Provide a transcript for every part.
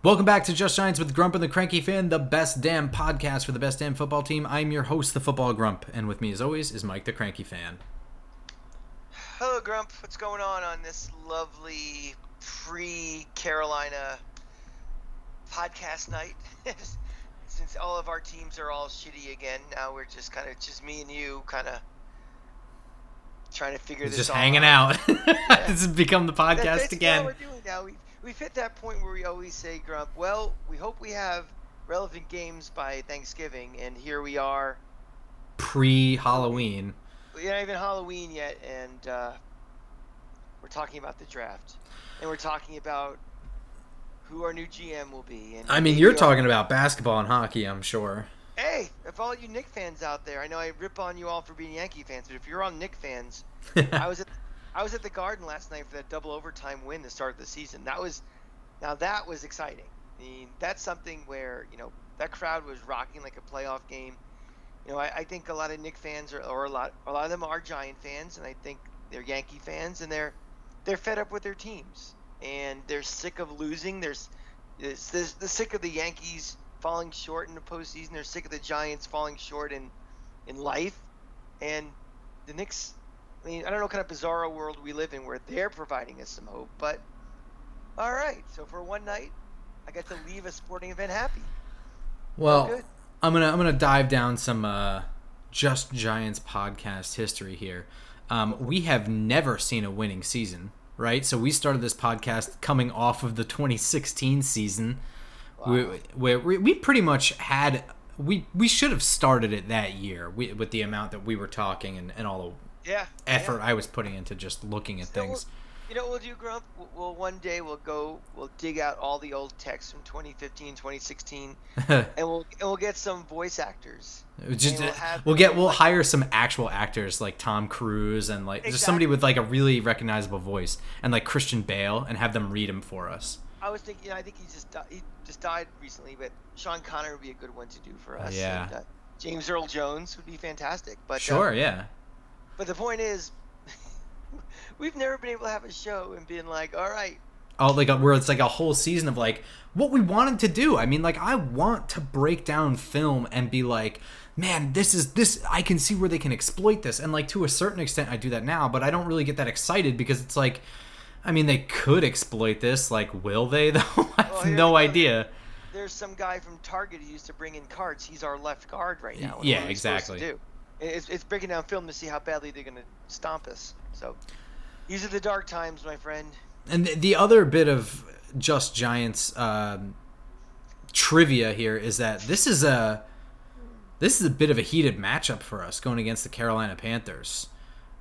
Welcome back to Just Giants with Grump and the Cranky Fan, the best damn podcast for the best damn football team. I'm your host, the Football Grump, and with me as always is Mike the Cranky Fan. Hello, Grump. What's going on this lovely pre-Carolina podcast night? Since all of our teams are all shitty again, now we're just me and you trying to figure this Just all hanging out. Yeah. This has become the podcast That's again. what we're doing now. We've hit that point where we always say, Grump, well, we hope we have relevant games by Thanksgiving, and here we are. Pre-Halloween. We're not even Halloween yet, and we're talking about the draft. And we're talking about who our new GM will be. And I mean, you're talking about basketball and hockey, I'm sure. Hey, if all you Knick fans out there, I know I rip on you all for being Yankee fans, but if you're all Knick fans, I was at the Garden last night for that double overtime win to start the season. That was exciting. I mean, that's something where, that crowd was rocking like a playoff game. I think a lot of Knick fans or a lot of them are Giant fans, and I think they're Yankee fans, and they're fed up with their teams, and they're sick of losing. They're sick of the Yankees falling short in the postseason. They're sick of the Giants falling short in life, and the Knicks. I mean, I don't know what kind of bizarro world we live in where they're providing us some hope, but all right. So for one night, I got to leave a sporting event happy. Well, I'm gonna dive down some Just Giants podcast history here. We have never seen a winning season, right? So we started this podcast coming off of the 2016 season, wow. where we pretty much had we should have started it that year with the amount that we were talking and all the effort I was putting into just looking at things. You know what we'll do, Grump? One day we'll dig out all the old texts from 2015, 2016, and we'll get some voice actors. We'll hire some actual actors like Tom Cruise and just somebody with like a really recognizable voice, and like Christian Bale, and have them read them for us. I was thinking, I think he just died recently, but Sean Connery would be a good one to do for us. Yeah. And, James Earl Jones would be fantastic. But sure, yeah. But the point is, we've never been able to have a show and been like, all right. Oh, where it's like a whole season of like what we wanted to do. I mean, like I want to break down film and be like, man, this. I can see where they can exploit this, and like to a certain extent, I do that now, but I don't really get that excited because it's like, I mean, they could exploit this. Like, will they though? I have no idea. There's some guy from Target who used to bring in carts. He's our left guard right now. Yeah, exactly. It's breaking down film to see how badly they're going to stomp us. So these are the dark times, my friend. And the other bit of Just Giants trivia here is that this is a bit of a heated matchup for us going against the Carolina Panthers.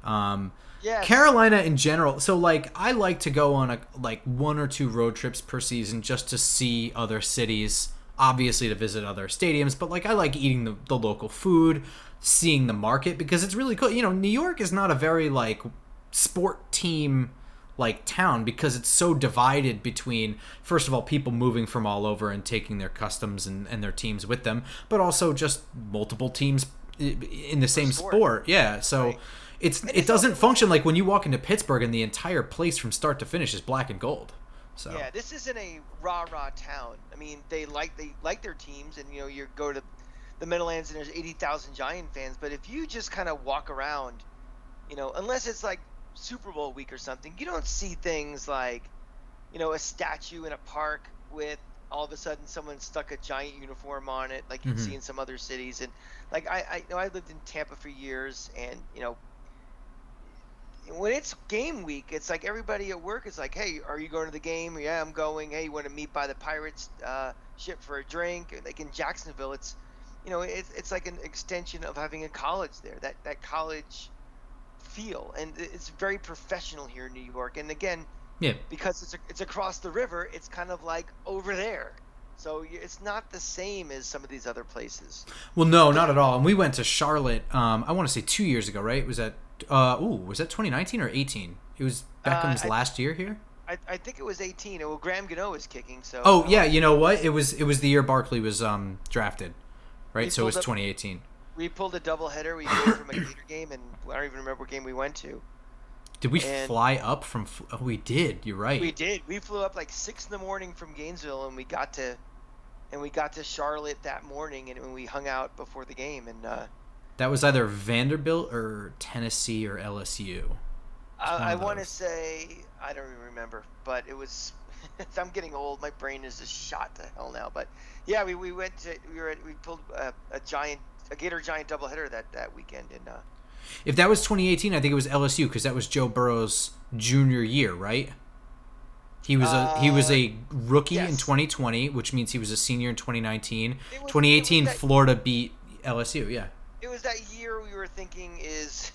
Yes. Carolina in general. So like I like to go on one or two road trips per season just to see other cities, obviously to visit other stadiums, but like I like eating the local food, seeing the market, because it's really cool. New York is not a very like sport team like town because it's so divided between, first of all, people moving from all over and taking their customs and their teams with them, but also just multiple teams in the same sport. Yeah, so right. It doesn't function like when you walk into Pittsburgh and the entire place from start to finish is black and gold. So yeah, this isn't a rah-rah town. I mean, they like their teams, and you go to the Meadowlands and there's 80,000 Giant fans, but if you just kind of walk around, unless it's like Super Bowl week or something, you don't see things like, a statue in a park with all of a sudden someone stuck a Giant uniform on it like you'd see in some other cities. And like I lived in Tampa for years, and when it's game week, it's like everybody at work is like, hey, are you going to the game? Yeah, I'm going. Hey, you want to meet by the Pirates ship for a drink? Like in Jacksonville, it's it's like an extension of having a college there, that college feel, and it's very professional here in New York. And again, because it's across the river, it's kind of like over there, so it's not the same as some of these other places. Well, no, not at all. And we went to Charlotte, I want to say 2 years ago, right? Was that 2019 or 18? It was Beckham's last year here. I think it was 18. Well, Graham Gano was kicking, so. Oh yeah, you know what? It was the year Barkley was drafted, right? So it was 2018. We pulled a doubleheader. We played from a Gator game, and I don't even remember what game we went to. Did we And fly up from? Oh, we did. You're right. we did. We flew up like 6 in the morning from Gainesville, and we got to Charlotte that morning, and we hung out before the game. And That was either Vanderbilt or Tennessee or LSU. I want to say, I don't even remember, but it was. I'm getting old. My brain is just shot to hell now. But yeah, we pulled a Gator Giant doubleheader that weekend. And if that was 2018, I think it was LSU because that was Joe Burrow's junior year, right? He was a rookie in 2020, which means he was a senior in 2019. 2018, Florida beat LSU. Yeah. It was that year we were thinking is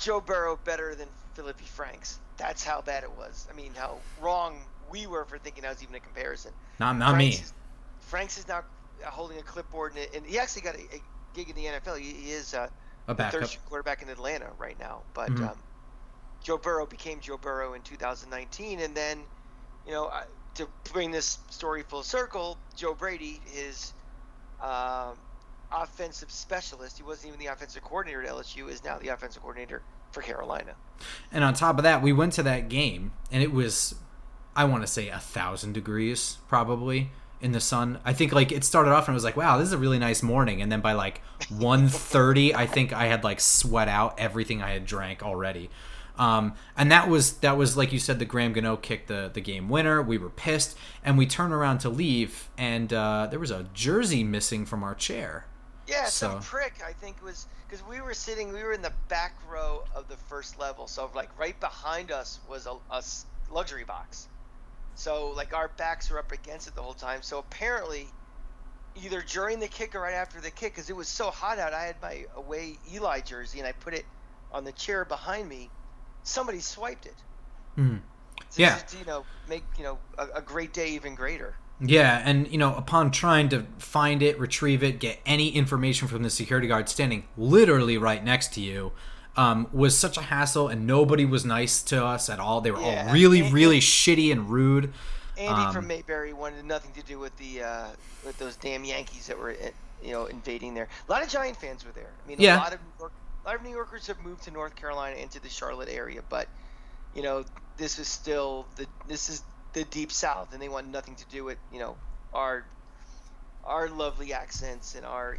Joe Burrow better than Philippi Franks? That's how bad it was. I mean, how wrong we were for thinking that was even a comparison. Not me. Franks is now holding a clipboard, and he actually got a gig in the NFL. He is a third quarterback in Atlanta right now. But Joe Burrow became Joe Burrow in 2019, and then, to bring this story full circle, Joe Brady, his offensive specialist, he wasn't even the offensive coordinator at LSU, is now the offensive coordinator for Carolina. And on top of that, we went to that game, and it was, I want to say, 1,000 degrees probably in the sun. I think it started off and I was like, wow, this is a really nice morning, and then by 1:30, I think I had sweat out everything I had drank already. And that was like you said, the Graham Gano kicked the game winner. We were pissed, and we turned around to leave, and there was a jersey missing from our chair. Yeah, some prick, I think, was because we were in the back row of the first level, so right behind us was a luxury box. So our backs were up against it the whole time. So apparently, either during the kick or right after the kick, because it was so hot out, I had my away Eli jersey and I put it on the chair behind me. Somebody swiped it. Mm-hmm. So just, make a great day even greater. Yeah, and upon trying to find it, retrieve it, get any information from the security guard standing literally right next to you, was such a hassle, and nobody was nice to us at all. They were all really shitty and rude. Andy from Mayberry wanted nothing to do with with those damn Yankees that were invading there. A lot of Giant fans were there. I mean, a lot of New Yorkers have moved to North Carolina, into the Charlotte area, but this is still the deep South, and they want nothing to do with our lovely accents and our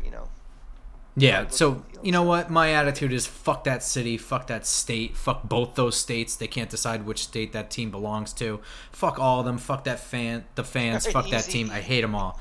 Yeah, so you know what? My attitude is fuck that city, fuck that state, fuck both those states. They can't decide which state that team belongs to. Fuck all of them. Fuck the fans. Fuck that team. I hate them all.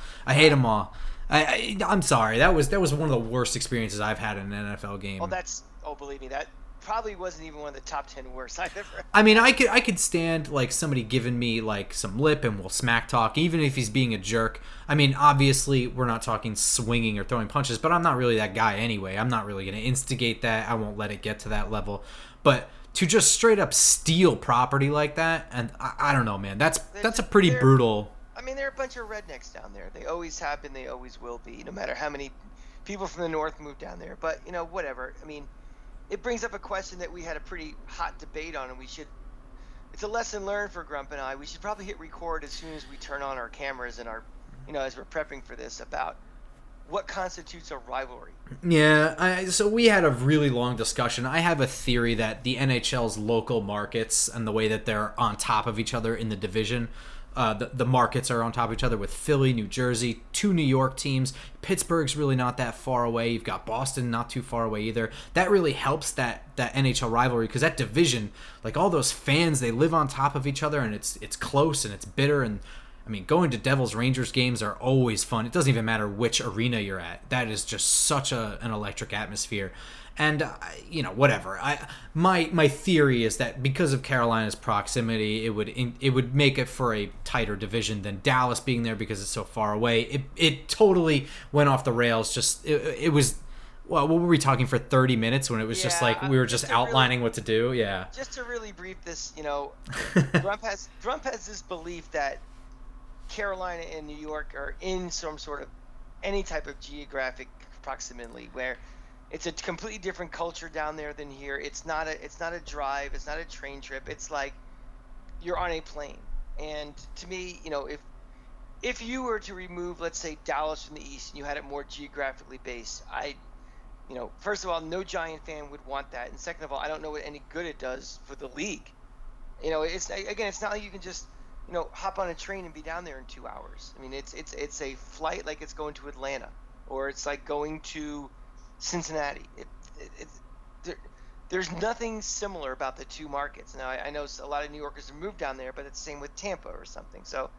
I'm sorry. That was one of the worst experiences I've had in an NFL game. Well, believe me, that probably wasn't even one of the top 10 worst I've ever had. I mean, I could stand somebody giving me some lip and we'll smack talk, even if he's being a jerk. I mean, obviously we're not talking swinging or throwing punches, but I'm not really that guy anyway. I'm not really going to instigate that. I won't let it get to that level. But to just straight up steal property like that, and I don't know, man. That's a pretty brutal. I mean, they're a bunch of rednecks down there. They always have been. They always will be, no matter how many people from the north move down there. But whatever. I mean, it brings up a question that we had a pretty hot debate on, and it's a lesson learned for Grump and I. We should probably hit record as soon as we turn on our cameras and as we're prepping for this, about what constitutes a rivalry. Yeah, so we had a really long discussion. I have a theory that the NHL's local markets and the way that they're on top of each other in the division, the markets are on top of each other with Philly, New Jersey, 2 New York teams. Pittsburgh's really not that far away. You've got Boston not too far away either. That really helps that NHL rivalry, because that division, all those fans, they live on top of each other, and it's close and it's bitter. And I mean, going to Devils Rangers games are always fun. It doesn't even matter which arena you're at. That is just such an electric atmosphere. And whatever. My theory is that because of Carolina's proximity, it would make it for a tighter division than Dallas being there because it's so far away. It totally went off the rails. Just it was. Well, what were we talking for 30 minutes when it was just we were just outlining what to do? Yeah. Just to really brief this, Grump has this belief that Carolina and New York are in some sort of any type of geographic proximity where it's a completely different culture down there than here. It's not a drive. It's not a train trip. It's like you're on a plane. And to me, if you were to remove, let's say, Dallas from the East and you had it more geographically based, first of all, no Giant fan would want that, and second of all, I don't know what any good it does for the league. It's not like you can just hop on a train and be down there in 2 hours. I mean, it's a flight like it's going to Atlanta, or it's like going to Cincinnati. There's nothing similar about the two markets. Now, I know a lot of New Yorkers have moved down there, but it's the same with Tampa or something. So,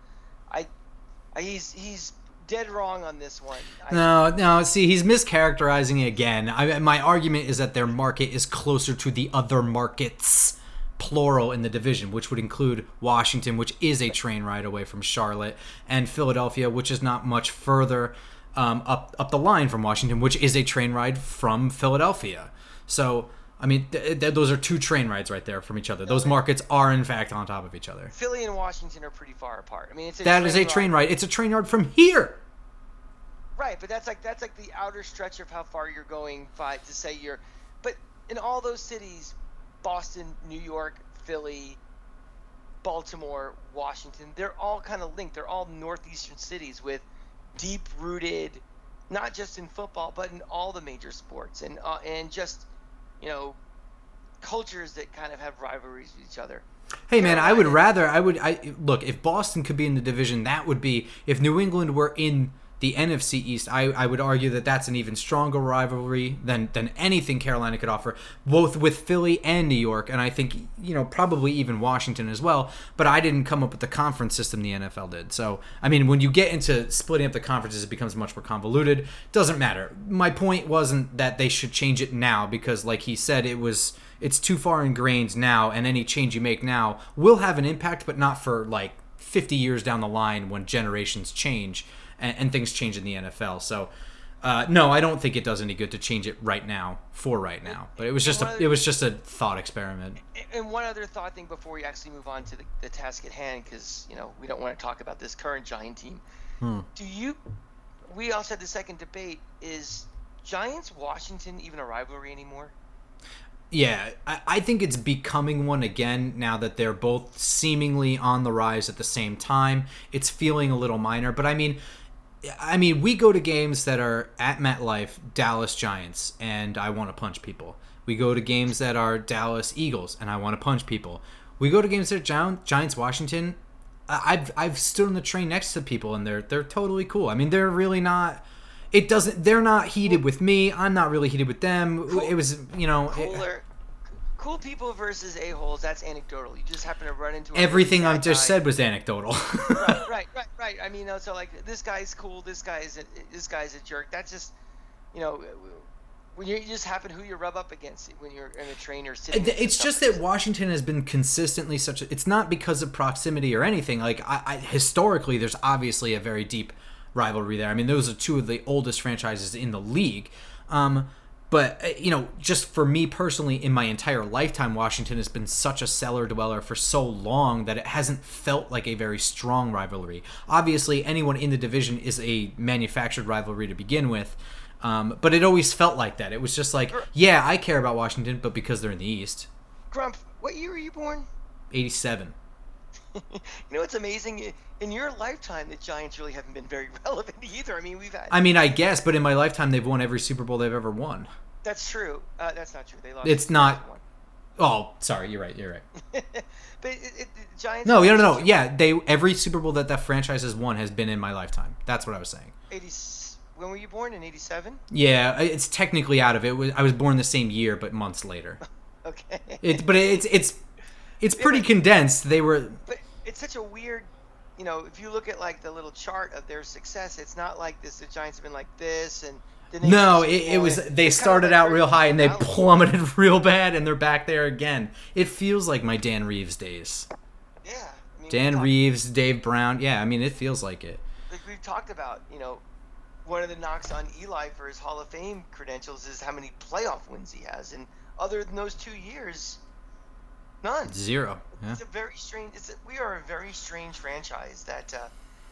he's dead wrong on this one. No. See, he's mischaracterizing it again. My argument is that their market is closer to the other markets, plural, in the division, which would include Washington, which is a train ride away from Charlotte, and Philadelphia, which is not much further up the line from Washington, which is a train ride from Philadelphia. So, I mean, those are two train rides right there from each other. Those markets are, in fact, on top of each other. Philly and Washington are pretty far apart. I mean, that is a train ride. It's a train ride from here. Right, but that's like the outer stretch of how far you're going to say you're. But in all those cities, Boston, New York, Philly, Baltimore, Washington, they're all kind of linked. They're all northeastern cities with deep-rooted, not just in football, but in all the major sports, and just cultures that kind of have rivalries with each other. Hey man, look, if Boston could be in the division, that would be, if New England were in the NFC East, I would argue that that's an even stronger rivalry than anything Carolina could offer, both with Philly and New York, and I think, probably even Washington as well, but I didn't come up with the conference system the NFL did. So, I mean, when you get into splitting up the conferences, it becomes much more convoluted. Doesn't matter. My point wasn't that they should change it now, because like he said, it's too far ingrained now, and any change you make now will have an impact, but not for like 50 years down the line when generations change. And things change in the NFL. So, no, I don't think it does any good to change it right now. But it was just a thought experiment. And one other thought thing before we actually move on to the task at hand, because we don't want to talk about this current Giant team. We also had the second debate: is Giants Washington even a rivalry anymore? Yeah, I think it's becoming one again now that they're both seemingly on the rise at the same time. It's feeling a little minor, but I mean, we go to games that are at MetLife, Dallas Giants, and I want to punch people. We go to games that are Dallas Eagles, and I want to punch people. We go to games that are Giants Washington. I've stood on the train next to people, and they're totally cool. I mean, they're really not. They're not heated with me. I'm not really heated with them. Cool. It was, cool people versus a-holes, that's anecdotal. You just happen to run into everything I've just said was anecdotal. Right. I mean, so like, this guy's cool, this guy's a jerk. That's just, when you just happen who you rub up against when you're in a train or sitting. It's just that Washington has been consistently it's not because of proximity or anything. Like, historically, there's obviously a very deep rivalry there. I mean, those are two of the oldest franchises in the league. But, just for me personally, in my entire lifetime, Washington has been such a cellar dweller for so long that it hasn't felt like a very strong rivalry. Obviously, anyone in the division is a manufactured rivalry to begin with, but it always felt like that. It was just like, yeah, I care about Washington, but because they're in the East. Grump, what year were you born? 87. It's amazing. In your lifetime, the Giants really haven't been very relevant either. I mean, I guess, but in my lifetime, they've won every Super Bowl they've ever won. That's true. That's not true. They lost. It's not. Oh, sorry. You're right. But the Giants. No. Yeah, every Super Bowl that franchise has won has been in my lifetime. That's what I was saying. When were you born? In 87? Yeah, it's technically out of it. I was born the same year, but months later. Okay. It's pretty condensed. They were. But it's such a weird. If you look at like the little chart of their success, it's not like this. The Giants have been like this, and no, it was. They started out real high and they plummeted real bad, and they're back there again. It feels like my Dan Reeves days. Yeah. Dan Reeves, Dave Brown. Yeah, it feels like it. Like we've talked about, one of the knocks on Eli for his Hall of Fame credentials is how many playoff wins he has, and other than those 2 years. None. 0. Yeah. It's a very strange. We are a very strange franchise that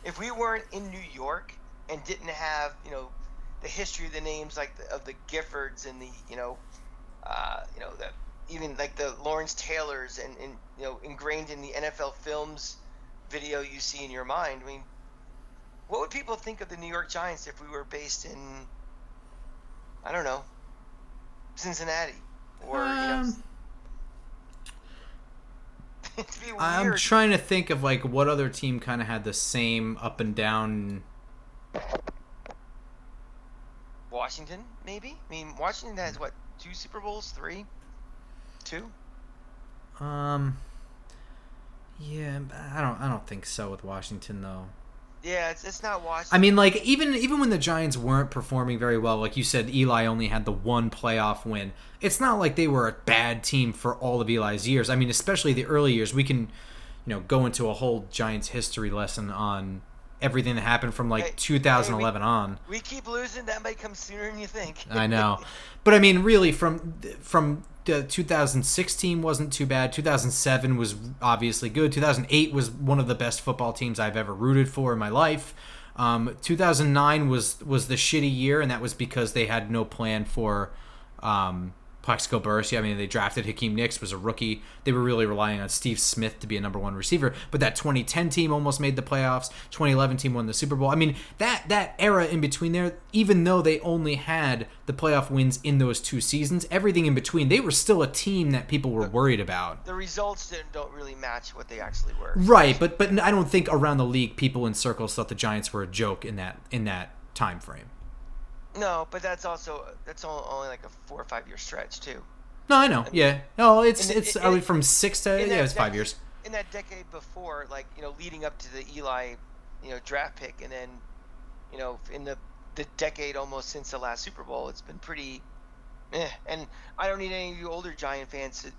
if we weren't in New York and didn't have the history of the names of the Giffords and the even like the Lawrence Taylors and ingrained in the NFL Films video you see in your mind. I mean, what would people think of the New York Giants if we were based in, I don't know, Cincinnati, or Um, it'd be I'm weird. trying to think of like what other team kind of had the same up and down. Washington, maybe. I mean, Washington has what, 2 Super Bowls, 3, 2. Um, yeah, I don't think so with Washington though. Yeah, it's not I Washington. mean, like even when the Giants weren't performing very well, like you said, Eli only had the one playoff win. It's not like they were a bad team for all of Eli's years. I mean, especially the early years. We can, go into a whole Giants history lesson on everything that happened from Hey, like hey, 2011 on. we keep losing. That might come sooner than you think. I know, but I mean, really, from the 2016 wasn't too bad. 2007 was obviously good. 2008 was one of the best football teams I've ever rooted for in my life. 2009 was the shitty year, and that was because they had no plan for Plaxico Burress. I mean, they drafted Hakeem Nicks, was a rookie. They were really relying on Steve Smith to be a number one receiver. But that 2010 team almost made the playoffs. 2011 team won the Super Bowl. I mean, that era in between there, even though they only had the playoff wins in those 2 seasons, everything in between, they were still a team that people were worried about. The results don't really match what they actually were. Right, but I don't think around the league people in circles thought the Giants were a joke in that time frame. No, but that's only like a 4 or 5 year stretch too. No, I know. Yeah. No, In it's the, I mean, from 6 to it's 5 years. In that decade before, like leading up to the Eli, draft pick, and then, in the decade almost since the last Super Bowl, it's been pretty. And I don't need any of you older Giant fans to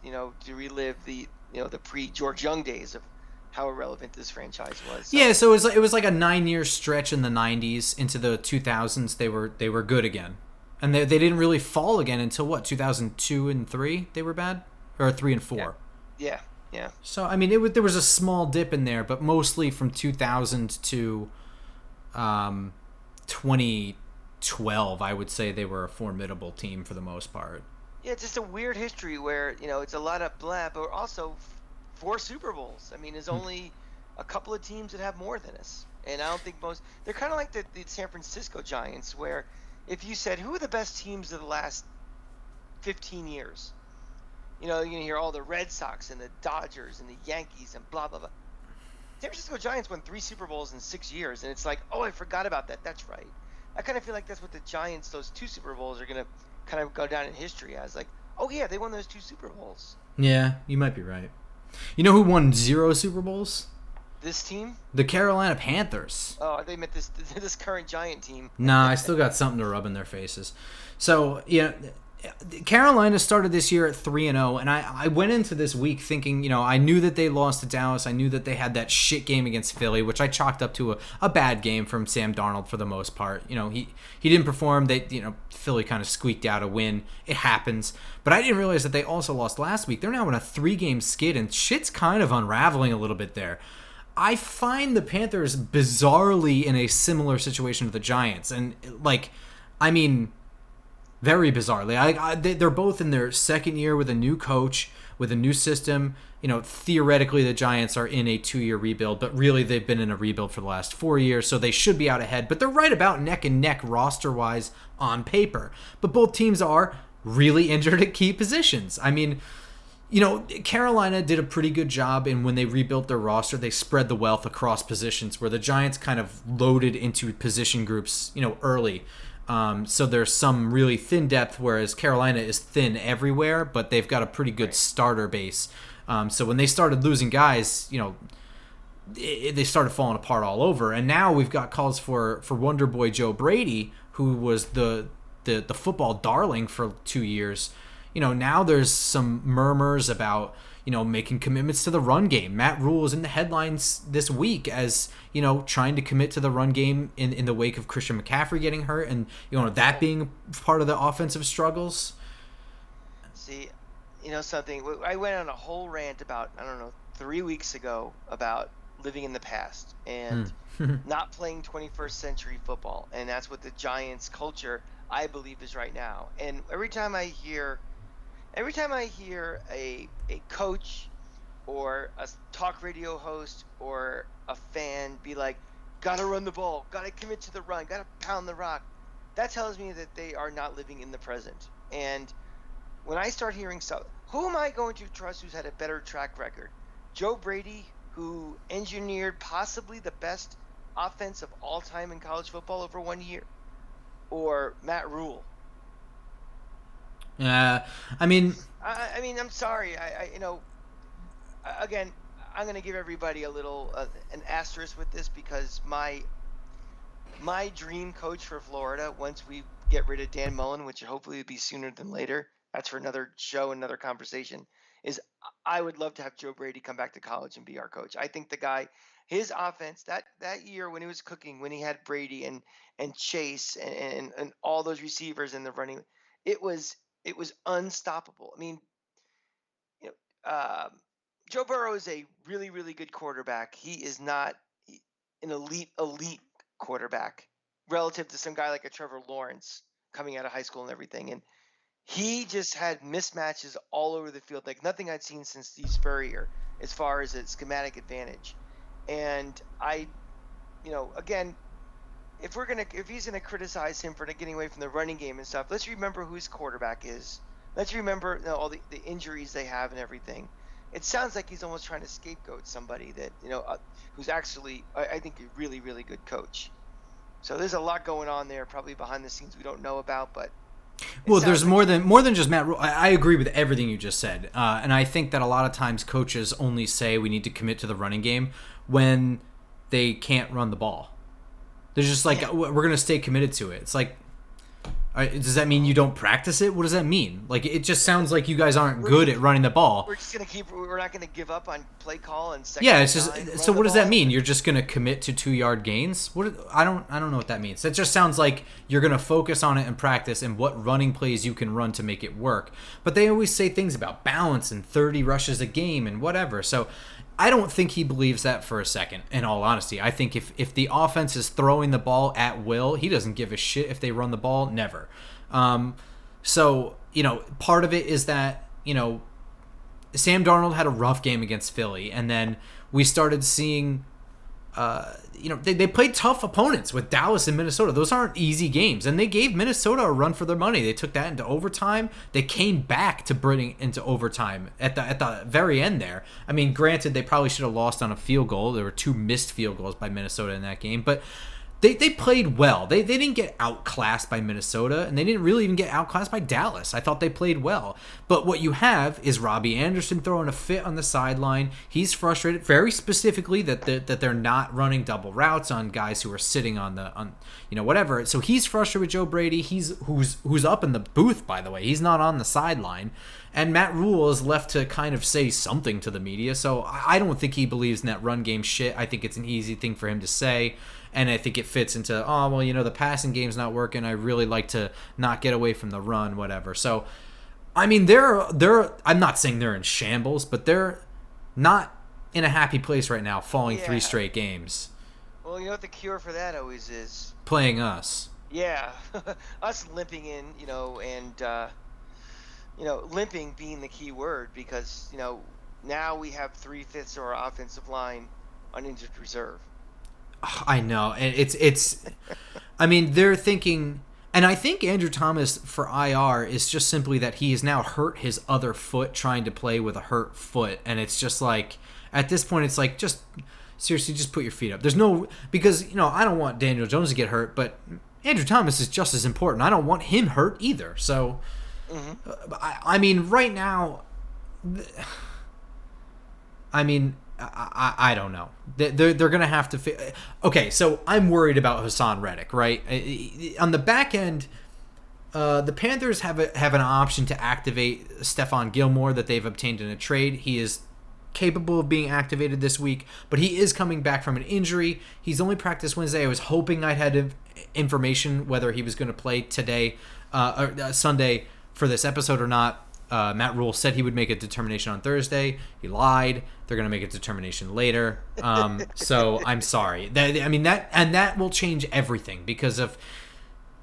relive the the pre George Young days of how irrelevant this franchise was. So. Yeah, so it was like a 9-year stretch in the 90s into the 2000s. They were good again, and they didn't really fall again until what 2002 and 3. They were bad, or 3 and 4. Yeah. So I mean, there was a small dip in there, but mostly from 2000 to 2012, I would say they were a formidable team for the most part. Yeah, it's just a weird history where it's a lot of blah, but also 4 Super Bowls. I mean, there's only a couple of teams that have more than us, and I don't think most. They're kind of like the San Francisco Giants, where if you said who are the best teams of the last 15 years, you're gonna hear all the Red Sox and the Dodgers and the Yankees and blah blah blah. San Francisco Giants won 3 Super Bowls in 6 years, and it's like, oh, I forgot about that. That's right. I kind of feel like that's what the Giants, those 2 Super Bowls, are gonna kind of go down in history as, like, oh yeah, they won those 2 Super Bowls. Yeah, you might be right. You know who won 0 Super Bowls? This team? The Carolina Panthers. Oh, they meant this current Giant team. Nah, I still got something to rub in their faces. So, Carolina started this year at 3-0, and I went into this week thinking, I knew that they lost to Dallas. I knew that they had that shit game against Philly, which I chalked up to a bad game from Sam Darnold for the most part. He didn't perform. Philly kind of squeaked out a win. It happens. But I didn't realize that they also lost last week. They're now in a 3-game skid, and shit's kind of unraveling a little bit there. I find the Panthers bizarrely in a similar situation to the Giants, and very bizarrely. They're both in their second year with a new coach, with a new system. Theoretically, the Giants are in a 2-year rebuild, but really they've been in a rebuild for the last 4 years, so they should be out ahead. But they're right about neck and neck roster-wise on paper. But both teams are really injured at key positions. I mean, Carolina did a pretty good job in when they rebuilt their roster. They spread the wealth across positions, where the Giants kind of loaded into position groups, early. So there's some really thin depth, whereas Carolina is thin everywhere, but they've got a pretty good starter base. So when they started losing guys, they started falling apart all over. And now we've got calls for Wonder Boy Joe Brady, who was the football darling for 2 years. Now there's some murmurs about, making commitments to the run game. Matt Rule is in the headlines this week as, trying to commit to the run game in the wake of Christian McCaffrey getting hurt and, that being part of the offensive struggles. See, something, I went on a whole rant about, 3 weeks ago about living in the past and not playing 21st century football. And that's what the Giants culture, I believe, is right now. And every time I hear a coach or a talk radio host or a fan be like, gotta run the ball, gotta commit to the run, gotta pound the rock, that tells me that they are not living in the present. And when I start hearing stuff, who am I going to trust who's had a better track record? Joe Brady, who engineered possibly the best offense of all time in college football over 1 year, or Matt Rule? Yeah, I mean, I mean, I'm sorry. Again, I'm going to give everybody a little an asterisk with this, because my dream coach for Florida, once we get rid of Dan Mullen, which hopefully will be sooner than later, that's for another show, another conversation, is I would love to have Joe Brady come back to college and be our coach. I think the guy, his offense that year when he was cooking, when he had Brady and Chase and all those receivers in the running, it was unstoppable. I mean, you know, Joe Burrow is a really, really good quarterback. He is not an elite quarterback relative to some guy like a Trevor Lawrence coming out of high school and everything. And he just had mismatches all over the field, like nothing I'd seen since Steve Spurrier as far as a schematic advantage. And again, if he's gonna criticize him for getting away from the running game and stuff, let's remember who his quarterback is. Let's remember all the injuries they have and everything. It sounds like he's almost trying to scapegoat somebody that who's actually, I think, a really, really good coach. So there's a lot going on there, probably behind the scenes we don't know about. But well, there's more than just Matt Rule. I agree with everything you just said, and I think that a lot of times coaches only say we need to commit to the running game when they can't run the ball. They're just like, we're going to stay committed to it. It's like, does that mean you don't practice it? What does that mean? Like, it just sounds like you guys aren't good at running the ball. We're not going to give up on play call and second. Yeah, it's just, so what does that mean? You're just going to commit to 2-yard gains? I don't know what that means. That just sounds like you're going to focus on it and practice and what running plays you can run to make it work. But they always say things about balance and 30 rushes a game and whatever. So I don't think he believes that for a second, in all honesty. I think if the offense is throwing the ball at will, he doesn't give a shit if they run the ball, never. So, part of it is that, Sam Darnold had a rough game against Philly, and then we started seeing, they played tough opponents with Dallas and Minnesota. Those aren't easy games, and they gave Minnesota a run for their money. They took that into overtime. They came back to bring into overtime at the very end there. I mean, granted, they probably should have lost on a field goal. There were 2 missed field goals by Minnesota in that game, but they played well. They didn't get outclassed by Minnesota, and they didn't really even get outclassed by Dallas. I thought they played well. But what you have is Robbie Anderson throwing a fit on the sideline. He's frustrated, very specifically, that they're not running double routes on guys who are sitting on whatever. So he's frustrated with Joe Brady. Who's up in the booth, by the way. He's not on the sideline. And Matt Rule is left to kind of say something to the media. So I don't think he believes in that run game shit. I think it's an easy thing for him to say. And I think it fits into, the passing game's not working. I really like to not get away from the run, whatever. So, I mean, I'm not saying they're in shambles, but they're not in a happy place right now, falling 3 straight games. Well, you know what the cure for that always is? Playing us. Yeah. Us limping in, and, limping being the key word, because, now we have 3/5 of our offensive line on injured reserve. I know, and it's. I mean, they're thinking, and I think Andrew Thomas for IR is just simply that he has now hurt his other foot trying to play with a hurt foot, and it's just like at this point, it's like just seriously, just put your feet up. There's no because I don't want Daniel Jones to get hurt, but Andrew Thomas is just as important. I don't want him hurt either. So, I mean, right now, I mean. I don't know. They're going to have to... Okay, so I'm worried about Hassan Reddick, right? On the back end, the Panthers have an option to activate Stephon Gilmore that they've obtained in a trade. He is capable of being activated this week, but he is coming back from an injury. He's only practiced Wednesday. I was hoping I'd had information whether he was going to play today or Sunday for this episode or not. Matt Rule said he would make a determination on Thursday. He lied. They're going to make a determination later. So I'm sorry. That will change everything because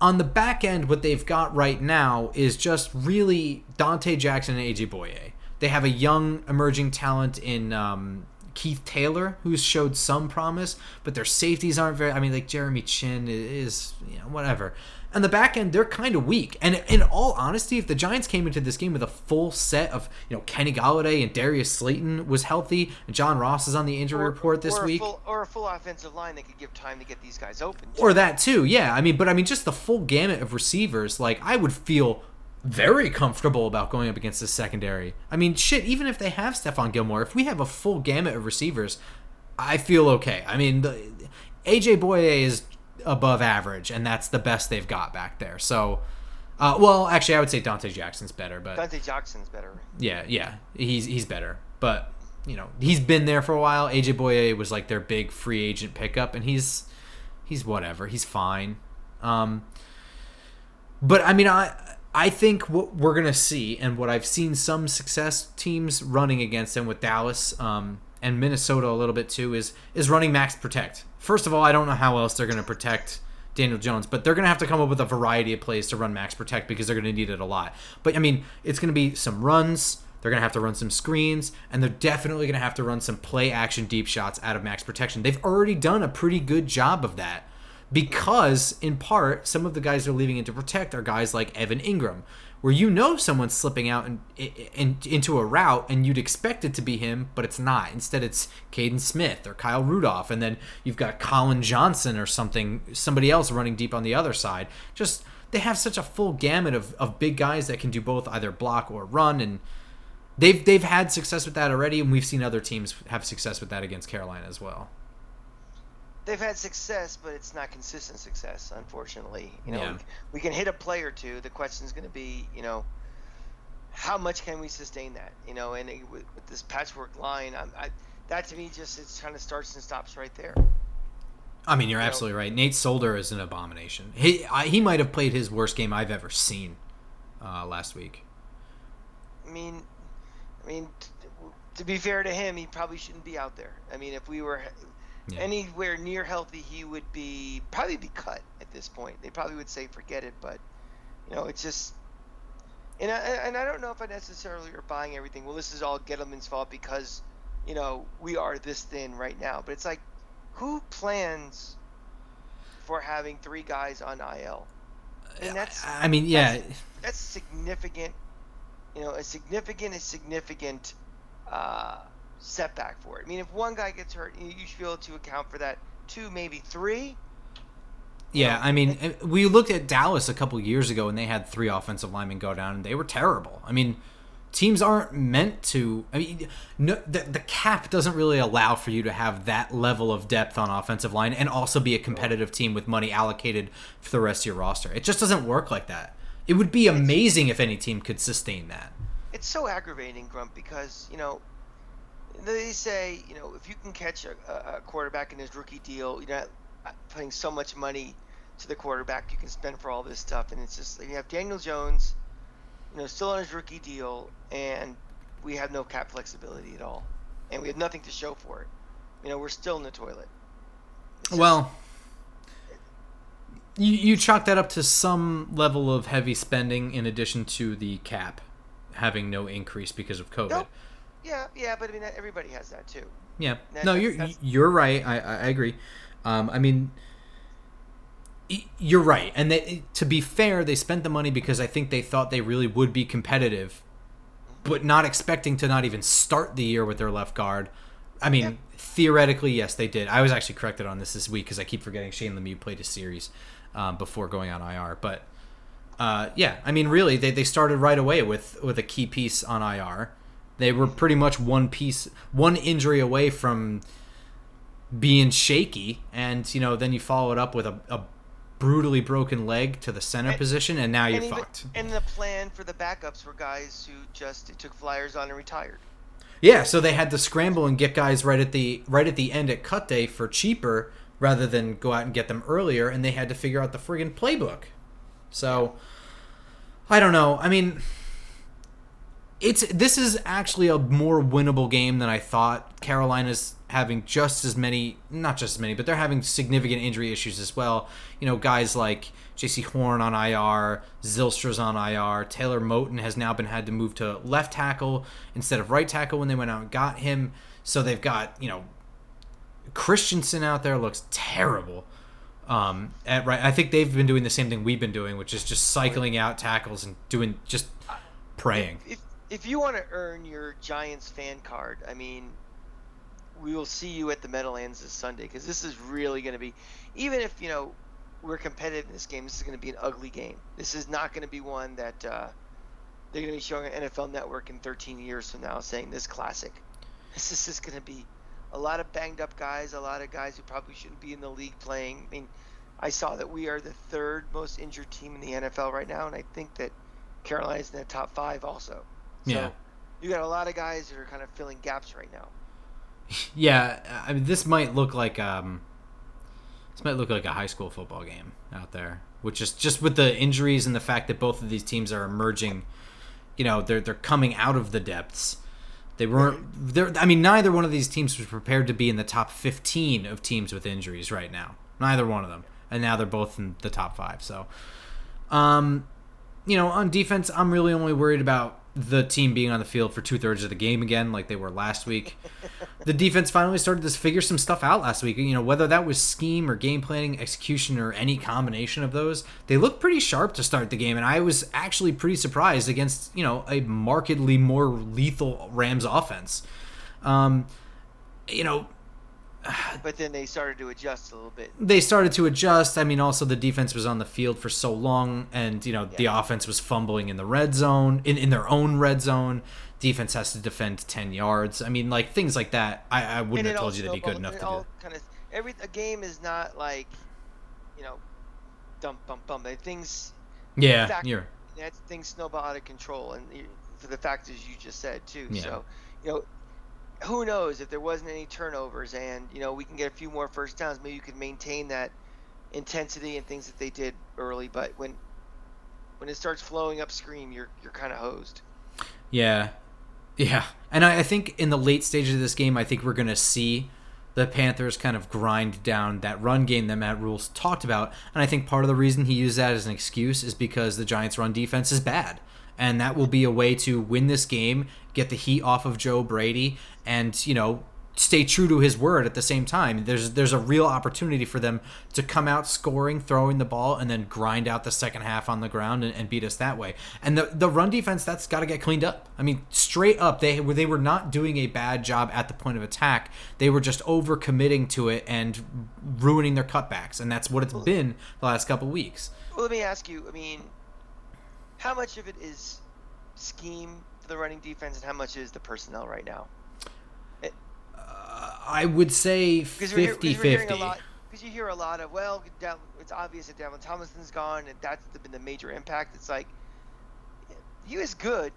on the back end, what they've got right now is just really Dante Jackson and AJ Boye. They have a young emerging talent in Keith Taylor, who's showed some promise, but their safeties aren't very. I mean, like Jeremy Chin is, whatever. On the back end, they're kind of weak. And in all honesty, if the Giants came into this game with a full set of, Kenny Golladay and Darius Slayton was healthy, and John Ross is on the injury report this week. Or a full offensive line that could give time to get these guys open. Or that too, yeah. I mean, just the full gamut of receivers, like, I would feel very comfortable about going up against the secondary. I mean, shit, even if they have Stephon Gilmore, if we have a full gamut of receivers, I feel okay. I mean, AJ Boye is above average, and that's the best they've got back there. So, well, actually, I would say Dante Jackson's better, but Dante Jackson's better. Yeah, he's better, but he's been there for a while. AJ Boye was like their big free agent pickup, and he's whatever, he's fine. But I mean, I think what we're gonna see, and what I've seen some success teams running against them with Dallas, and Minnesota a little bit too, is running max protect. First of all, I don't know how else they're going to protect Daniel Jones, but they're going to have to come up with a variety of plays to run max protect because they're going to need it a lot. But, I mean, it's going to be some runs, they're going to have to run some screens, and they're definitely going to have to run some play-action deep shots out of max protection. They've already done a pretty good job of that because, in part, some of the guys they're leaving in to protect are guys like Evan Ingram, where someone's slipping out into a route and you'd expect it to be him, but it's not. Instead, it's Caden Smith or Kyle Rudolph, and then you've got Colin Johnson or somebody else running deep on the other side. Just, they have such a full gamut of big guys that can do both either block or run, and they've had success with that already, and we've seen other teams have success with that against Carolina as well. They've had success, but it's not consistent success, unfortunately. Yeah. We can hit a play or two. The question is going to be, how much can we sustain that? And with this patchwork line, that to me just it kind of starts and stops right there. I mean, you're absolutely right. Nate Solder is an abomination. He might have played his worst game I've ever seen last week. I mean, to be fair to him, he probably shouldn't be out there. I mean, if we were anywhere near healthy, he would probably be cut at this point. They probably would say forget it, but it's just, and I don't know if I necessarily are buying everything. Well, this is all Gettleman's fault because we are this thin right now. But it's like, who plans for having 3 guys on IL? And that's significant. A significant setback for it. I mean, if one guy gets hurt, you should be able to account for that. 2, maybe 3. Yeah, I mean, we looked at Dallas a couple years ago, and they had 3 offensive linemen go down, and they were terrible. I mean, teams aren't meant to. I mean, the cap doesn't really allow for you to have that level of depth on offensive line and also be a competitive team with money allocated for the rest of your roster. It just doesn't work like that. It would be amazing if any team could sustain that. It's so aggravating, Grump, because they say, if you can catch a quarterback in his rookie deal, you're not putting so much money to the quarterback you can spend for all this stuff. And it's just, you have Daniel Jones, still on his rookie deal, and we have no cap flexibility at all. And we have nothing to show for it. We're still in the toilet. Well, you chalk that up to some level of heavy spending in addition to the cap having no increase because of COVID. Nope. Yeah, but I mean, everybody has that too. Yeah, you're right. I agree. I mean, you're right. And to be fair, they spent the money because I think they thought they really would be competitive, but not expecting to not even start the year with their left guard. I mean, theoretically, yes, they did. I was actually corrected on this week because I keep forgetting Shane Lemieux played a series before going on IR. But I mean, really, they started right away with a key piece on IR. They were pretty much one injury away from being shaky, and then you follow it up with a brutally broken leg to the center position, and now you're fucked. And the plan for the backups were guys who just took flyers on and retired. Yeah, so they had to scramble and get guys right at the end at cut day for cheaper rather than go out and get them earlier, and they had to figure out the friggin' playbook. So I don't know. I mean, this is actually a more winnable game than I thought. Carolina's having just as many, not just as many, but they're having significant injury issues as well. Guys like J.C. Horn on IR, Zylstra's on IR, Taylor Moton has now had to move to left tackle instead of right tackle when they went out and got him. So they've got, Christensen out there looks terrible. I think they've been doing the same thing we've been doing, which is just cycling out tackles and doing just praying. If you want to earn your Giants fan card, I mean, we will see you at the Meadowlands this Sunday, because this is really going to be, even if we're competitive in this game, this is going to be an ugly game. This is not going to be one that they're going to be showing on NFL Network in 13 years from now saying this classic. This is just going to be a lot of banged up guys, a lot of guys who probably shouldn't be in the league playing. I mean, I saw that we are the third most injured team in the NFL right now, and I think that Carolina's in the top 5 also. So yeah. You got a lot of guys that are kind of filling gaps right now. Yeah, I mean, this might look like a high school football game out there, which is just with the injuries and the fact that both of these teams are emerging. They're coming out of the depths. They weren't. Neither one of these teams was prepared to be in the top 15 of teams with injuries right now. Neither one of them, and now they're both in the top 5. So, on defense, I'm really only worried about the team being on the field for 2/3 of the game again, like they were last week. The defense finally started to figure some stuff out last week. Whether that was scheme or game planning, execution, or any combination of those, they looked pretty sharp to start the game, and I was actually pretty surprised against a markedly more lethal Rams offense. But then they started to adjust a little bit. They started to adjust. Also the defense was on the field for so long, and the offense was fumbling in the red zone, in their own red zone. Defense has to defend 10 yards. Things like that. I wouldn't have told you they'd be good enough to do. A game is not like, dump, bump, bump. Things. Yeah, things snowball out of control, and for the factors you just said too. Yeah. So, who knows if there wasn't any turnovers and we can get a few more first downs, maybe you could maintain that intensity and things that they did early. But when it starts flowing upstream, you're kind of hosed. Yeah, and I think in the late stages of this game, I think we're gonna see the Panthers kind of grind down that run game that Matt Rule's talked about, and I think part of the reason he used that as an excuse is because the Giants' run defense is bad. And that will be a way to win this game, get the heat off of Joe Brady, and, stay true to his word at the same time. There's a real opportunity for them to come out scoring, throwing the ball, and then grind out the second half on the ground and beat us that way. And the run defense, that's got to get cleaned up. Straight up, they were not doing a bad job at the point of attack. They were just over-committing to it and ruining their cutbacks, and that's what it's been the last couple weeks. Well, let me ask you, how much of it is scheme for the running defense, and how much is the personnel right now? I would say 50-50. Because you hear a lot of, it's obvious that Dalvin Tomlinson's gone, and that's been the major impact. It's like, he was good.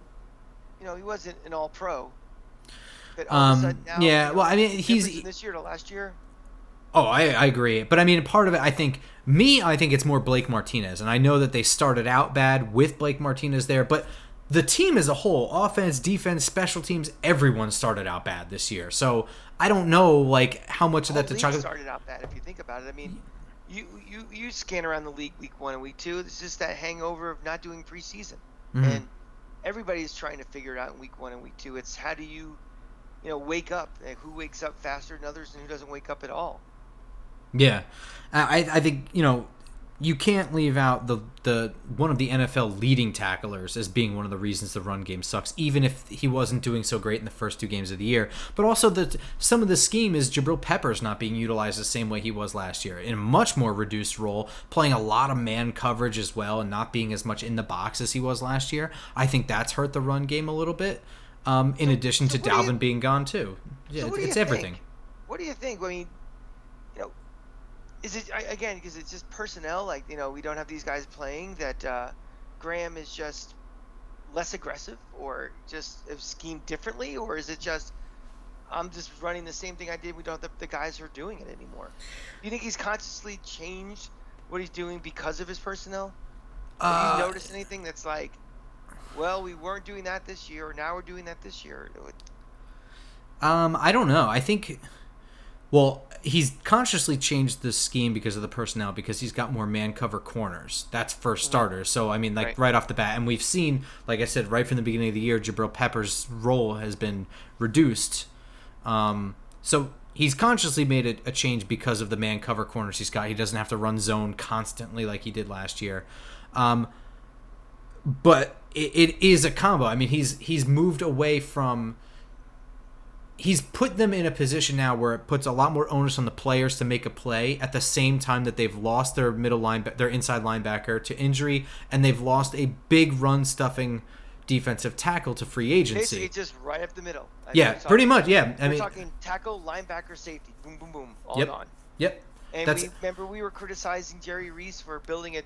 He wasn't an all-pro. But all of a sudden now, he's this year to last year. Oh, I agree. But part of it, I think it's more Blake Martinez. And I know that they started out bad with Blake Martinez there, but the team as a whole, offense, defense, special teams, everyone started out bad this year. So I don't know how much of that to chalk. Started out bad if you think about it. You scan around the league week 1 and week 2. It's just that hangover of not doing preseason, and everybody's trying to figure it out in week 1 and week 2. It's how do you wake up? Who wakes up faster than others, and who doesn't wake up at all? Yeah, I think you can't leave out the one of the NFL leading tacklers as being one of the reasons the run game sucks, even if he wasn't doing so great in the first 2 games of the year. But also some of the scheme is Jabril Peppers not being utilized the same way he was last year, in a much more reduced role, playing a lot of man coverage as well, and not being as much in the box as he was last year. I think that's hurt the run game a little bit. In addition to Dalvin being gone too. Yeah, it's everything. What do you think? Is it, again, because it's just personnel, we don't have these guys playing, that Graham is just less aggressive, or just schemed differently, or is it just, I'm just running the same thing I did, we don't have the guys who are doing it anymore? Do you think he's consciously changed what he's doing because of his personnel? Have you noticed anything that's like, we weren't doing that this year, or now we're doing that this year? I don't know. I think... he's consciously changed the scheme because of the personnel, because he's got more man cover corners. That's for starters. So, right off the bat. And we've seen, like I said, right from the beginning of the year, Jabril Peppers' role has been reduced So he's consciously made a change because of the man cover corners he's got. He doesn't have to run zone constantly like he did last year. But it is a combo. I mean, he's moved away from. He's put them in a position now where it puts a lot more onus on the players to make a play at the same time that they've lost their their inside linebacker to injury, and they've lost a big run stuffing defensive tackle to free agency. Basically, just right up the middle. Pretty much. Yeah, we're talking tackle, linebacker, safety, boom, boom, boom, all gone. Yep. And we were criticizing Jerry Reese for building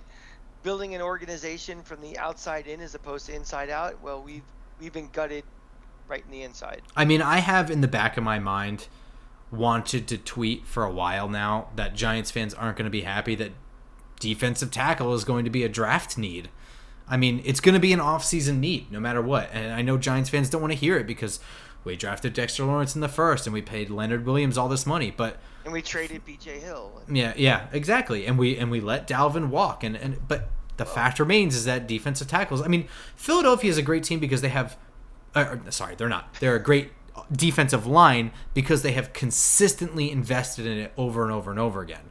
an organization from the outside in as opposed to inside out. Well, we've been gutted right in the inside. I mean, I have in the back of my mind wanted to tweet for a while now that Giants fans aren't going to be happy that defensive tackle is going to be a draft need. I mean, it's going to be an off-season need no matter what. And I know Giants fans don't want to hear it because we drafted Dexter Lawrence in the first and we paid Leonard Williams all this money, and we traded B.J. Hill. Yeah, exactly. And we let Dalvin walk but the fact remains is that defensive tackles. I mean, Philadelphia is a great team because they have they're not. They're a great defensive line because they have consistently invested in it over and over and over again.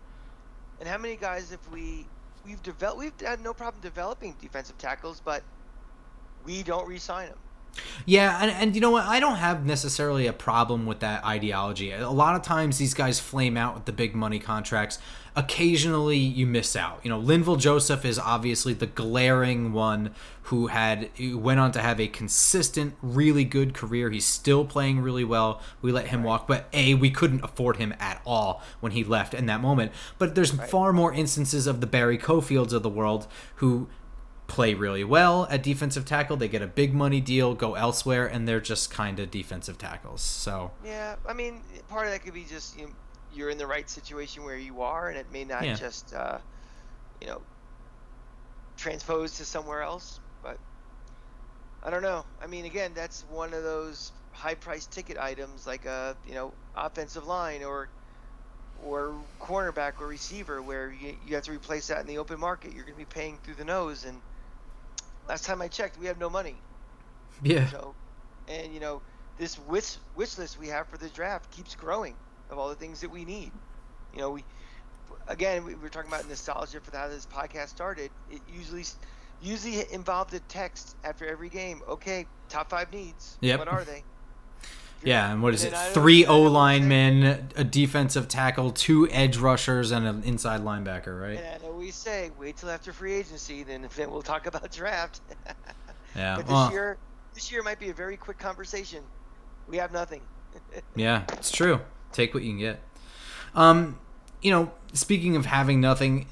And how many guys have we've had no problem developing defensive tackles, but we don't re-sign them. Yeah, and you know what? I don't have necessarily a problem with that ideology. A lot of times these guys flame out with the big money contracts. Occasionally you miss out. You know, Linval Joseph is obviously the glaring one who went on to have a consistent, really good career. He's still playing really well. We let him walk, but we couldn't afford him at all when he left in that moment. But there's far more instances of the Barry Cofields of the world who play really well at defensive tackle. They get a big money deal, go elsewhere, and they're just kind of defensive tackles. So yeah, I mean, part of that could be just you're in the right situation where you are, and it may not just transpose to somewhere else. But I don't know. I mean, again, that's one of those high-priced ticket items like a offensive line or cornerback or receiver where you have to replace that in the open market. You're going to be paying through the nose, and last time I checked, we have no money. Yeah. So, and this wish list we have for the draft keeps growing of all the things that we need. We were talking about nostalgia for how this podcast started. It usually involved a text after every game. Okay, top 5 needs. Yep. What are they? Yeah, and what is it? 3 O-linemen, a defensive tackle, 2 edge rushers, and an inside linebacker, right? And I always say, wait till after free agency, then we'll talk about draft. Yeah. But this year might be a very quick conversation. We have nothing. Yeah, it's true. Take what you can get. Speaking of having nothing,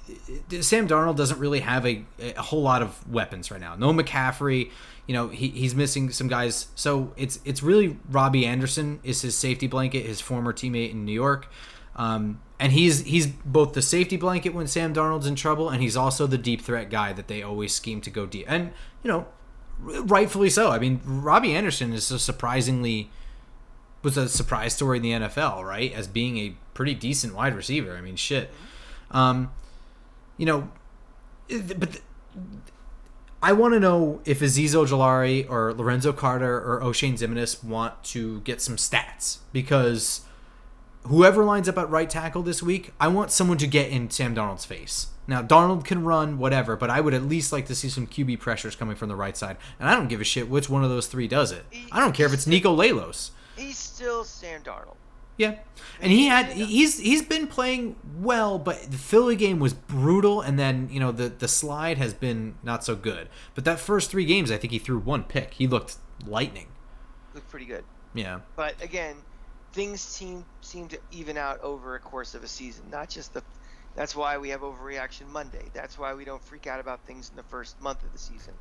Sam Darnold doesn't really have a whole lot of weapons right now. No McCaffrey. He's missing some guys. So it's really Robbie Anderson is his safety blanket, his former teammate in New York. And he's both the safety blanket when Sam Darnold's in trouble, and he's also the deep threat guy that they always scheme to go deep. And, rightfully so. I mean, Robbie Anderson is was a surprise story in the NFL, right? As being a pretty decent wide receiver. I mean, shit. But I want to know if Azeez Ojulari or Lorenzo Carter or O'Shane Ximines want to get some stats, because whoever lines up at right tackle this week, I want someone to get in Sam Darnold's face. Now, Darnold can run, whatever, but I would at least like to see some QB pressures coming from the right side. And I don't give a shit which one of those 3 does it. I don't care if it's Nico Lalos. He's still Sam Darnold. Yeah, and he's been playing well, but the Philly game was brutal, and then the slide has been not so good. But that first 3 games, I think he threw 1 pick. He looked lightning. Looked pretty good. Yeah. But again, things seem to even out over a course of a season. Not just that's why we have overreaction Monday. That's why we don't freak out about things in the first month of the season.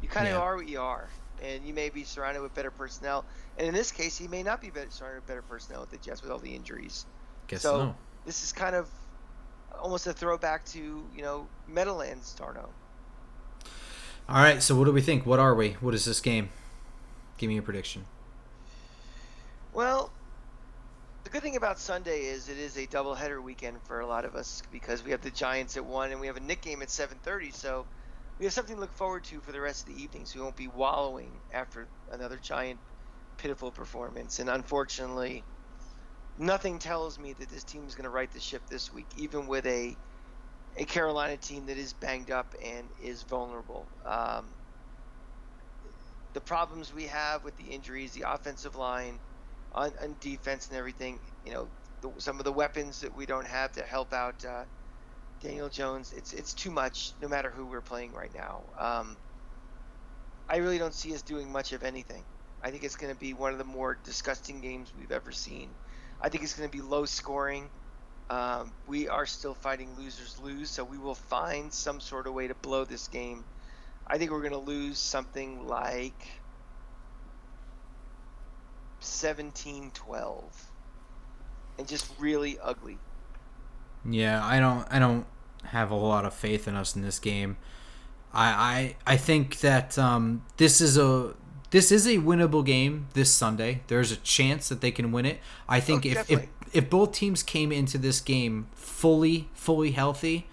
You kind of are what you are. And you may be surrounded with better personnel. And in this case, he may not be surrounded with better personnel with the Jets with all the injuries. Guess so. This is kind of almost a throwback to, Meadowlands Darno. All right, so what do we think? What are we? What is this game? Give me a prediction. Well, the good thing about Sunday is it is a doubleheader weekend for a lot of us because we have the Giants at 1 and we have a Knick game at 7:30. So we have something to look forward to for the rest of the evening, so we won't be wallowing after another Giant pitiful performance. And unfortunately, nothing tells me that this team is going to right the ship this week, even with a Carolina team that is banged up and is vulnerable. The problems we have with the injuries, the offensive line, on defense and everything, some of the weapons that we don't have to help out Daniel Jones, it's too much no matter who we're playing right now. I really don't see us doing much of anything. I think it's going to be one of the more disgusting games we've ever seen. I think it's going to be low scoring. We are still fighting losers lose, so we will find some sort of way to blow this game. I think we're going to lose something like 17-12, and just really ugly. Yeah, I don't have a lot of faith in us in this game. I think that this is a winnable game this Sunday. There's a chance that they can win it. I think if both teams came into this game fully healthy,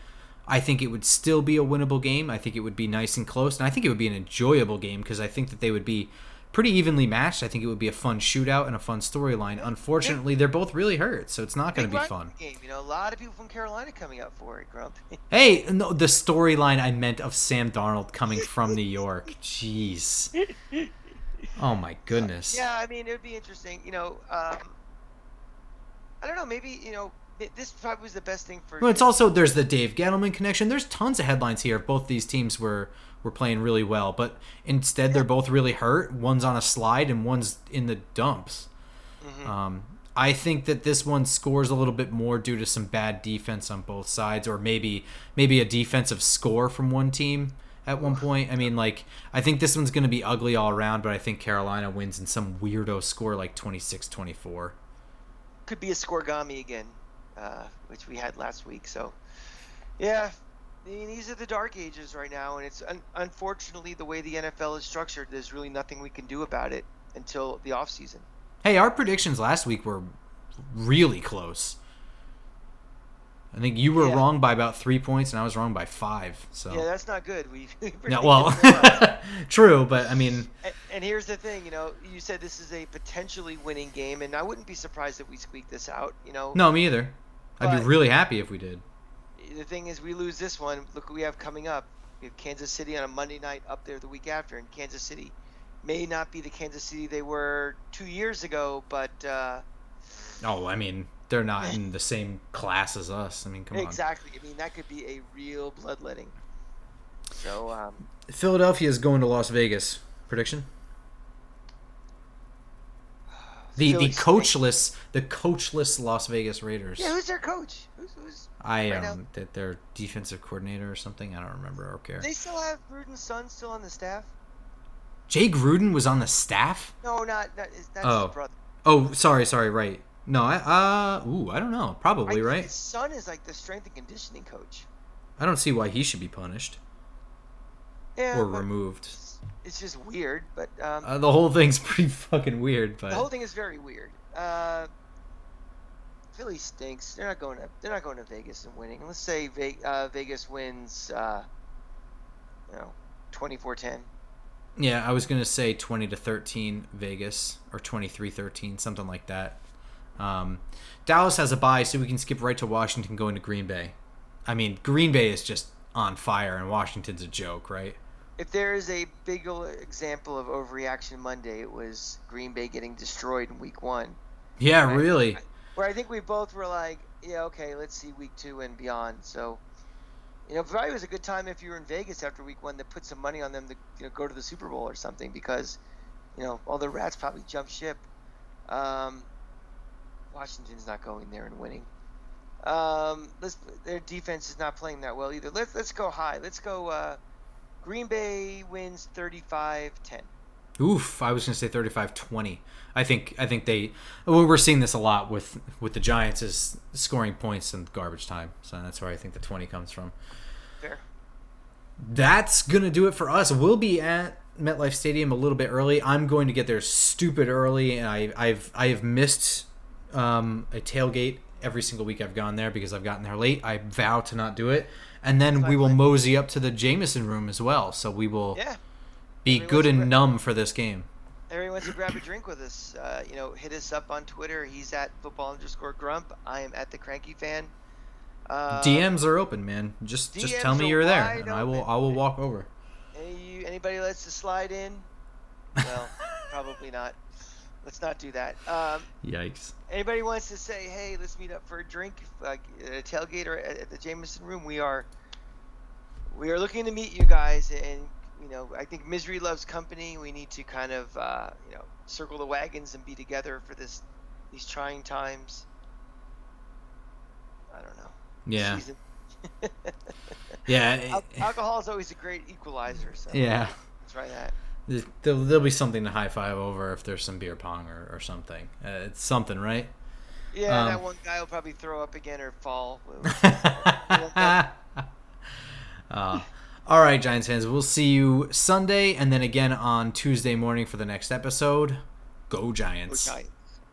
I think it would still be a winnable game. I think it would be nice and close, and I think it would be an enjoyable game because I think that they would be pretty evenly matched. I think it would be a fun shootout and a fun storyline. Unfortunately, they're both really hurt, so it's not going to be fun. Game. A lot of people from Carolina coming up for it, Grump. Hey, no, the storyline I meant of Sam Darnold coming from New York. Jeez. Oh my goodness. Yeah, I mean, it would be interesting. I don't know. Maybe this probably was the best thing for. Well, it's also there's the Dave Gettleman connection. There's tons of headlines here. Both these teams were playing really well, but instead they're both really hurt. One's on a slide and one's in the dumps. Mm-hmm. I think that this one scores a little bit more due to some bad defense on both sides, or maybe a defensive score from one team at one point. I mean, I think this one's going to be ugly all around, but I think Carolina wins in some weirdo score like 26-24. Could be a scoregami again, which we had last week. So, yeah, I mean, these are the dark ages right now, and it's unfortunately the way the NFL is structured. There's really nothing we can do about it until the off season. Hey, our predictions last week were really close. I think you were wrong by about 3 points, and I was wrong by 5. So yeah, that's not good. True, but I mean. And here's the thing, you said this is a potentially winning game, and I wouldn't be surprised if we squeak this out. No, me either. I'd be really happy if we did. The thing is, we lose this one. Look what we have coming up. We have Kansas City on a Monday night up there the week after, and Kansas City may not be the Kansas City they were 2 years ago, but. I mean, they're not in the same class as us. I mean, come on. Exactly. I mean, that could be a real bloodletting. So. Philadelphia is going to Las Vegas. Prediction? The coachless Las Vegas Raiders. Yeah, who's their coach? Who's their defensive coordinator or something. I don't remember or care. They still have Gruden's son still on the staff. Jay Gruden was on the staff? No, that's his brother. Oh, sorry, right. No, I don't know. Probably, right? His son is like the strength and conditioning coach. I don't see why he should be punished. Yeah, or removed. It's just weird, but the whole thing's pretty fucking weird. But the whole thing is very weird. Philly stinks. They're not going to Vegas and winning. Let's say Vegas wins. 24-10. Yeah, I was gonna say 20-13 Vegas or 23-13, something like that. Dallas has a bye, so we can skip right to Washington going to Green Bay. I mean, Green Bay is just on fire, and Washington's a joke, right? If there is a big example of overreaction Monday, it was Green Bay getting destroyed in Week 1. Yeah, right? Really. Where I think we both were like, yeah, okay, let's see Week 2 and beyond. So, probably was a good time if you were in Vegas after Week 1 to put some money on them to go to the Super Bowl or something because, all the rats probably jumped ship. Washington's not going there and winning. Their defense is not playing that well either. Let's go high. Let's go. Green Bay wins 35-10. Oof, I was going to say 35-20. I think we're seeing this a lot with the Giants is scoring points in garbage time. So that's where I think the 20 comes from. Fair. That's going to do it for us. We'll be at MetLife Stadium a little bit early. I'm going to get there stupid early, and I have missed a tailgate every single week I've gone there because I've gotten there late. I vow to not do it. And then we will mosey up to the Jameson room as well. So we will be good and numb for this game. everybody wants to grab a drink with us, hit us up on Twitter. He's at football_grump. I am at the Cranky fan. DMs are open, man. Just tell me you're there, and I will walk over. Anybody lets to slide in? Well, probably not. Let's not do that. Yikes. Anybody wants to say, hey, let's meet up for a drink, like at a tailgate or at the Jameson Room? We are looking to meet you guys, and I think misery loves company. We need to kind of circle the wagons and be together for these trying times. I don't know. Yeah. Season. Yeah. Alcohol is always a great equalizer. So yeah. Let's try that. There'll be something to high five over if there's some beer pong or something. It's something, right? Yeah, that one guy will probably throw up again or fall. All right, Giants fans. We'll see you Sunday and then again on Tuesday morning for the next episode. Go Giants. Go Giants.